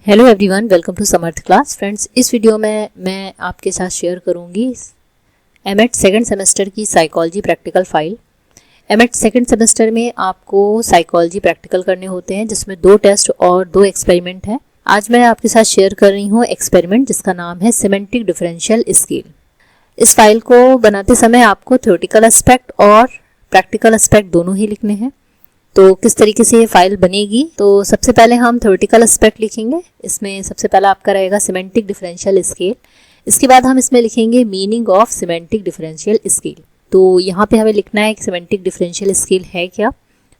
Hello everyone, welcome to Samarth class. Friends, इस video में मैं आपके साथ शेयर करूंगी एमएड सेकंड सेमेस्टर की psychology practical file. MEd second semester में आपको साइकोलॉजी प्रैक्टिकल करने होते हैं, जिसमें 2 टेस्ट और 2 एक्सपेरिमेंट हैं। आज मैं आपके साथ शेयर कर रही हूँ एक्सपेरिमेंट जिसका नाम है सिमेंटिक डिफरेंशियल स्केल। इस फाइल को बनाते समय आपको थ्योरेटिकल एस्पेक्ट और प्रैक्टिकल एस्पेक्ट दोनों ही लिखने हैं। तो किस तरीके से ये फाइल बनेगी, तो सबसे पहले हम थ्योरेटिकल एस्पेक्ट लिखेंगे। इसमें सबसे पहला आपका रहेगा सिमेंटिक डिफरेंशियल स्केल। इसके बाद हम इसमें लिखेंगे meaning of semantic differential scale. तो यहाँ पे हमें लिखना है कि सिमेंटिक डिफरेंशियल स्केल है क्या।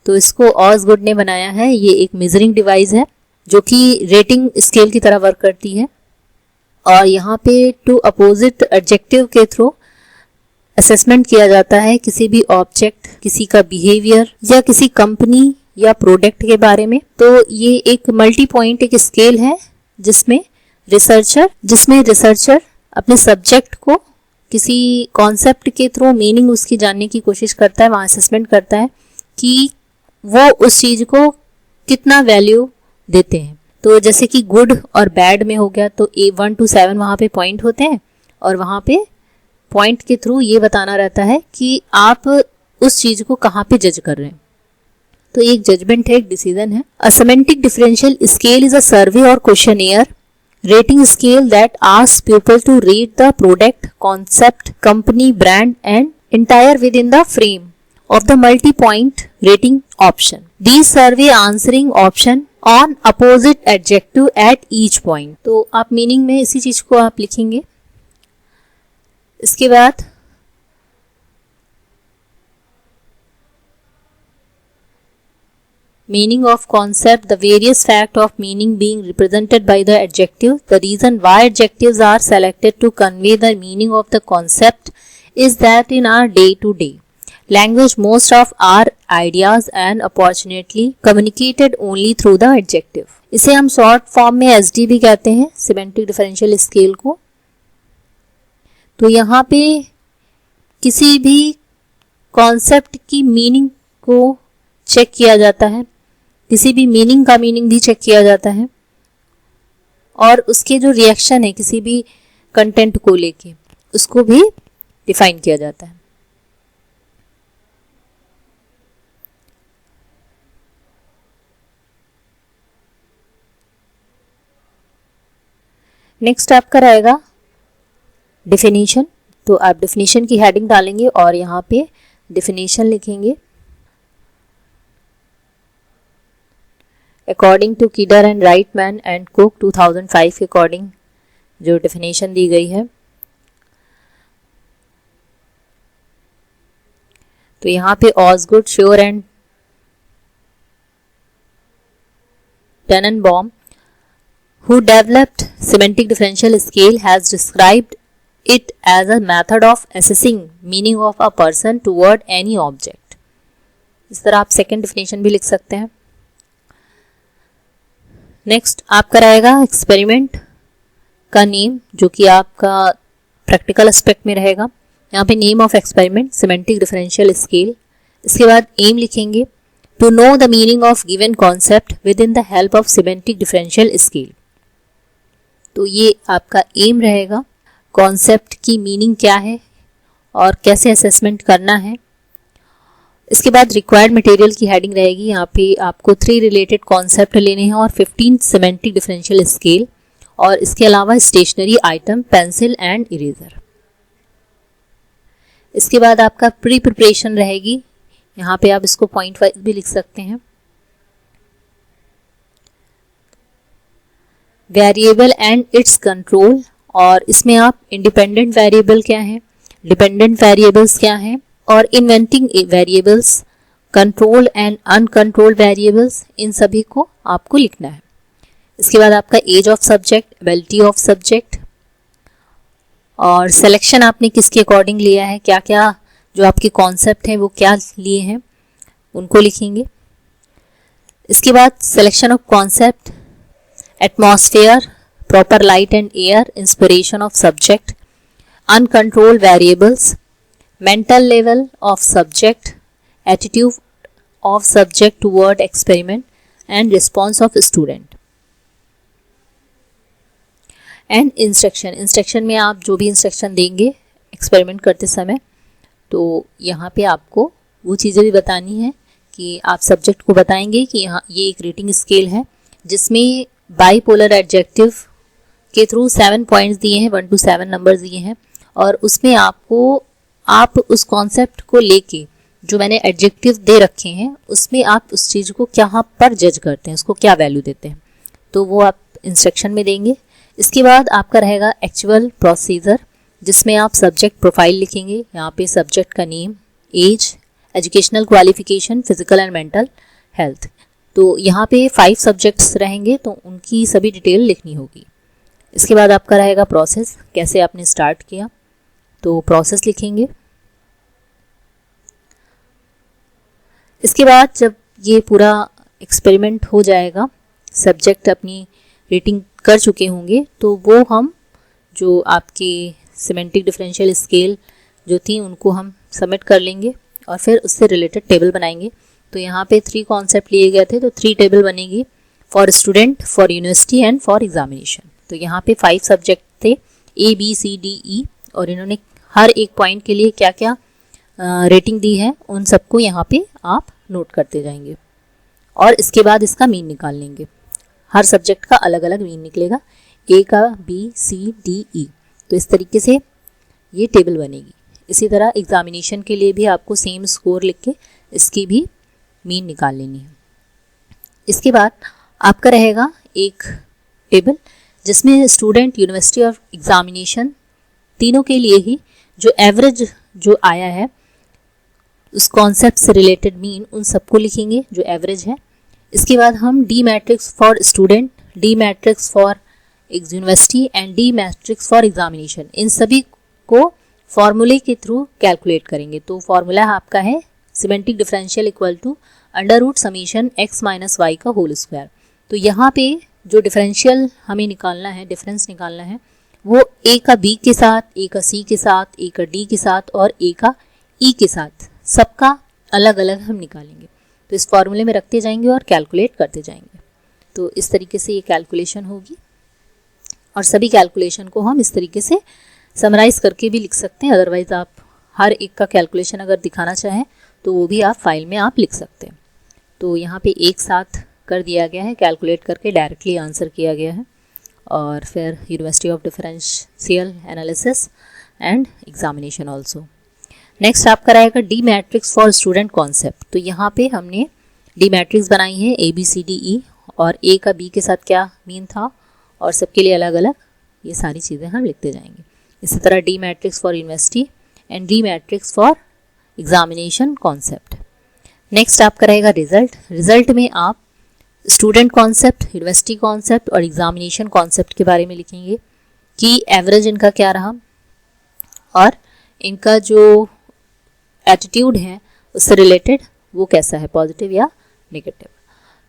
तो इसको ऑसगुड ने बनाया है। ये एक मेजरिंग डिवाइस है जो कि रेटिंग स्केल की तरह वर्क करती है, और यहाँ पे 2 अपोजिट एडजेक्टिव के थ्रू असेसमेंट किया जाता है किसी भी ऑब्जेक्ट, किसी का बिहेवियर या किसी कंपनी या प्रोडक्ट के बारे में। तो ये एक मल्टी पॉइंट एक स्केल है जिसमें रिसर्चर अपने सब्जेक्ट को किसी कॉन्सेप्ट के थ्रू मीनिंग उसकी जानने की कोशिश करता है, वहाँ असेसमेंट करता है कि वो उस चीज को कितना वैल्यू देते हैं। तो जैसे कि गुड और बैड में हो गया, तो 1 to 7 वहाँ पे पॉइंट होते हैं, और वहाँ पे पॉइंट के थ्रू ये बताना रहता है कि आप उस चीज को कहाँ पे जज कर रहे हैं। तो एक जजमेंट है, एक डिसीजन है। A semantic differential scale is a survey or questionnaire rating scale that asks people to rate the product, concept, company, brand and entire with in the frame of the multi-point rating option. These survey answering option on opposite adjective at each point. तो आप meaning में इसी चीज को आप लिखेंगे। इसके बाद meaning of concept, the various fact of meaning being represented by the adjective. The reason why adjectives are selected to convey the meaning of the concept is that in our day-to-day language most of our ideas and opportunity communicated only through the adjective. इसे हम short form में SD भी कहते हैं, semantic differential scale को। तो यहाँ पे किसी भी कॉन्सेप्ट की मीनिंग को चेक किया जाता है, किसी भी मीनिंग का मीनिंग भी चेक किया जाता है, और उसके जो रिएक्शन है किसी भी कंटेंट को लेके उसको भी डिफाइन किया जाता है। नेक्स्ट आपका रहेगा डिफिनीशन। तो आप डिफिनीशन की हेडिंग डालेंगे और यहाँ पे डिफिनीशन लिखेंगे। According to Kidder and Wrightsman and Cook 2005 के अकॉर्डिंग जो डिफिनीशन दी गई है, तो यहाँ पे Osgood, Suci and Tannenbaum who developed semantic differential scale has described it as a method of assessing meaning of a person toward any object. इस तरह आप सेकेंड डिफिनेशन भी लिख सकते हैं। नेक्स्ट आपका रहेगा एक्सपेरिमेंट का नेम, जो कि आपका प्रैक्टिकल एस्पेक्ट में रहेगा। यहाँ पे name of experiment semantic differential scale. इसके बाद एम लिखेंगे, to know the meaning of given concept with in the help of semantic differential scale. तो ये आपका एम रहेगा, कॉन्सेप्ट की मीनिंग क्या है और कैसे असेसमेंट करना है। इसके बाद रिक्वायर्ड मटेरियल की हेडिंग रहेगी। यहाँ पे आपको 3 रिलेटेड कॉन्सेप्ट लेने हैं और 15 सिमेंटिक डिफरेंशियल स्केल, और इसके अलावा stationery item, pencil and eraser. इसके बाद आपका प्री प्रिपरेशन रहेगी। यहाँ पे आप इसको पॉइंट वाइज भी लिख सकते हैं। वेरिएबल एंड इट्स कंट्रोल, और इसमें आप इंडिपेंडेंट वेरिएबल क्या है, डिपेंडेंट वेरिएबल्स क्या हैं, और inventing variables, control and uncontrolled variables, इन सभी को आपको लिखना है। इसके बाद आपका age of subject, ability of subject, और सिलेक्शन आपने किसके अकॉर्डिंग लिया है, क्या क्या जो आपके कॉन्सेप्ट हैं वो क्या लिए हैं उनको लिखेंगे। इसके बाद selection of concept, atmosphere, proper light and air, inspiration of subject, uncontrolled variables, mental level of subject, attitude of subject toward experiment and response of student. And instruction में आप जो भी इंस्ट्रक्शन देंगे एक्सपेरिमेंट करते समय, तो यहाँ पे आपको वो चीज़ें भी बतानी है कि आप सब्जेक्ट को बताएंगे कि यहाँ ये एक रेटिंग स्केल है जिसमें बाईपोलर एडजेक्टिव के थ्रू 7 पॉइंट्स दिए हैं, 1 to 7 नंबर्स दिए हैं, और उसमें आप उस कॉन्सेप्ट को लेके जो मैंने एडजेक्टिव दे रखे हैं उसमें आप उस चीज़ को क्या पर जज करते हैं, उसको क्या वैल्यू देते हैं, तो वो आप इंस्ट्रक्शन में देंगे। इसके बाद आपका रहेगा एक्चुअल प्रोसीजर जिसमें आप सब्जेक्ट प्रोफाइल लिखेंगे। यहाँ पे सब्जेक्ट का name, age, educational qualification, physical and mental health. तो यहाँ पे 5 सब्जेक्ट्स रहेंगे तो उनकी सभी डिटेल लिखनी होगी। इसके बाद आपका रहेगा प्रोसेस, कैसे आपने स्टार्ट किया, तो प्रोसेस लिखेंगे। इसके बाद जब ये पूरा एक्सपेरिमेंट हो जाएगा, सब्जेक्ट अपनी रेटिंग कर चुके होंगे, तो वो हम जो आपके सिमेंटिक डिफरेंशियल स्केल जो थी उनको हम सबमिट कर लेंगे और फिर उससे रिलेटेड टेबल बनाएंगे। तो यहाँ पे 3 कॉन्सेप्ट लिए गए थे, तो 3 टेबल बनेगी for student, for university and for examination. तो यहाँ पे 5 सब्जेक्ट थे A, B, C, D, E, और इन्होंने हर एक पॉइंट के लिए क्या क्या रेटिंग दी है उन सबको यहाँ पे आप नोट करते जाएंगे और इसके बाद इसका मीन निकाल लेंगे। हर सब्जेक्ट का अलग अलग मीन निकलेगा, A का, B, C, D, E। तो इस तरीके से ये टेबल बनेगी। इसी तरह एग्जामिनेशन के लिए भी आपको सेम स्कोर लिख के इसकी भी मीन निकाल लेनी है। इसके बाद आपका रहेगा एक टेबल जिसमें स्टूडेंट, यूनिवर्सिटी और एग्जामिनेशन तीनों के लिए ही जो एवरेज जो आया है उस कॉन्सेप्ट से रिलेटेड मीन उन सबको लिखेंगे जो एवरेज है। इसके बाद हम D matrix for student, D matrix for university and D matrix for examination, इन सभी को फॉर्मूले के थ्रू कैलकुलेट करेंगे। तो फॉर्मूला आपका है semantic differential equal to under root summation x minus y का होल स्क्वायर। तो यहाँ पे जो डिफरेंशियल हमें निकालना है, डिफरेंस निकालना है, वो a का b के साथ, a का c के साथ, a का d के साथ और a का e के साथ, सबका अलग अलग हम निकालेंगे। तो इस फॉर्मूले में रखते जाएंगे और कैलकुलेट करते जाएंगे। तो इस तरीके से ये कैलकुलेशन होगी और सभी कैलकुलेशन को हम इस तरीके से समराइज करके भी लिख सकते हैं। अदरवाइज आप हर एक का कैलकुलेशन अगर दिखाना चाहें तो वो भी आप फाइल में आप लिख सकते हैं। तो यहाँ पे एक साथ कर दिया गया है, कैलकुलेट करके डायरेक्टली आंसर किया गया है। और फिर university of differential analysis and examination also. Next आपका रहेगा D matrix for student concept. तो यहाँ पे हमने डी मैट्रिक्स बनाई है A, B, C, D, E, और A का B के साथ क्या मीन था और सबके लिए अलग अलग ये सारी चीज़ें हम लिखते जाएंगे। इसी तरह D matrix for university and D matrix for examination concept. Next आपका रहेगा रिजल्ट। रिजल्ट में आप स्टूडेंट कॉन्सेप्ट, यूनिवर्सिटी कॉन्सेप्ट और एग्जामिनेशन कॉन्सेप्ट के बारे में लिखेंगे कि एवरेज इनका क्या रहा और इनका जो एटीट्यूड है उससे रिलेटेड वो कैसा है, पॉजिटिव या नेगेटिव।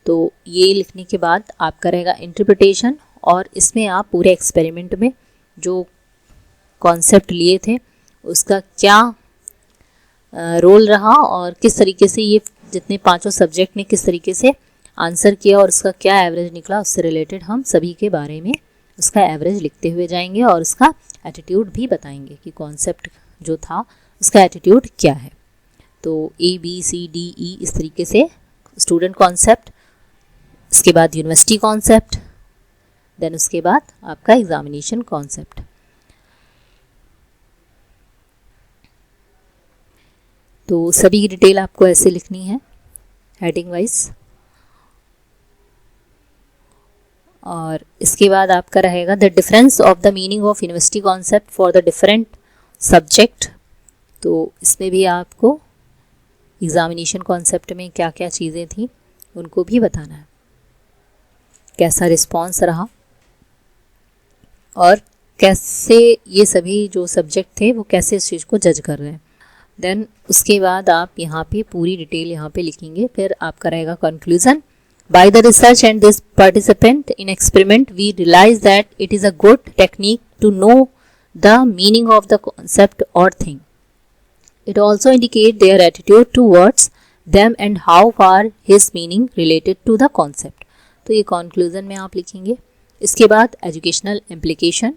तो ये लिखने के बाद आपका रहेगा इंटरप्रिटेशन, और इसमें आप पूरे एक्सपेरिमेंट में जो कॉन्सेप्ट लिए थे उसका क्या रोल रहा और किस तरीके से ये जितने 5 सब्जेक्ट ने किस तरीके से आंसर किया और उसका क्या एवरेज निकला, उससे रिलेटेड हम सभी के बारे में उसका एवरेज लिखते हुए जाएंगे और उसका एटीट्यूड भी बताएंगे कि कॉन्सेप्ट जो था उसका एटीट्यूड क्या है। तो A, B, C, D, E इस तरीके से स्टूडेंट कॉन्सेप्ट, इसके बाद यूनिवर्सिटी कॉन्सेप्ट, देन उसके बाद आपका एग्जामिनेशन कॉन्सेप्ट। तो सभी की डिटेल आपको ऐसे लिखनी है हेडिंग वाइज। और इसके बाद आपका रहेगा the difference of the meaning of university concept for the different subject. तो इसमें भी आपको एग्जामिनेशन कॉन्सेप्ट में क्या क्या चीज़ें थी उनको भी बताना है, कैसा रिस्पॉन्स रहा और कैसे ये सभी जो सब्जेक्ट थे वो कैसे इस चीज़ को जज कर रहे हैं। देन उसके बाद आप यहाँ पे पूरी डिटेल यहाँ पे लिखेंगे। फिर आपका रहेगा conclusion. By the research and this participant in experiment, we realize that it is a good technique to know the meaning of the concept or thing. It also indicates their attitude towards them and how far his meaning related to the concept. तो ये conclusion में आप लिखेंगे इसके बाद educational implication,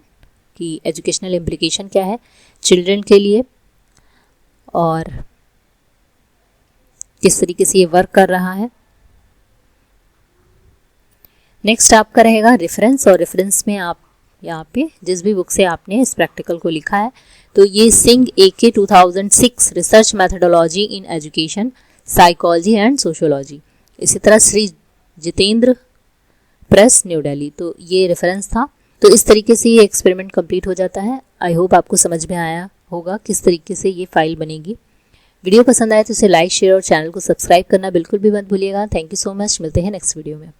कि educational implication क्या है चिल्ड्रन के लिए और किस तरीके से ये वर्क कर रहा है। नेक्स्ट आपका रहेगा रेफरेंस, और रेफरेंस में आप यहाँ पे जिस भी बुक से आपने इस प्रैक्टिकल को लिखा है, तो ये Singh AK 2006 research methodology in education psychology and sociology, इसी तरह श्री जितेंद्र प्रेस न्यू दिल्ली, तो ये रेफरेंस था। तो इस तरीके से ये एक्सपेरिमेंट कंप्लीट हो जाता है। आई होप आपको समझ में आया होगा किस तरीके से ये फाइल बनेगी। वीडियो पसंद आए तो इसे लाइक शेयर और चैनल को सब्सक्राइब करना बिल्कुल भी मत भूलिएगा। थैंक यू सो मच, मिलते हैं नेक्स्ट वीडियो में।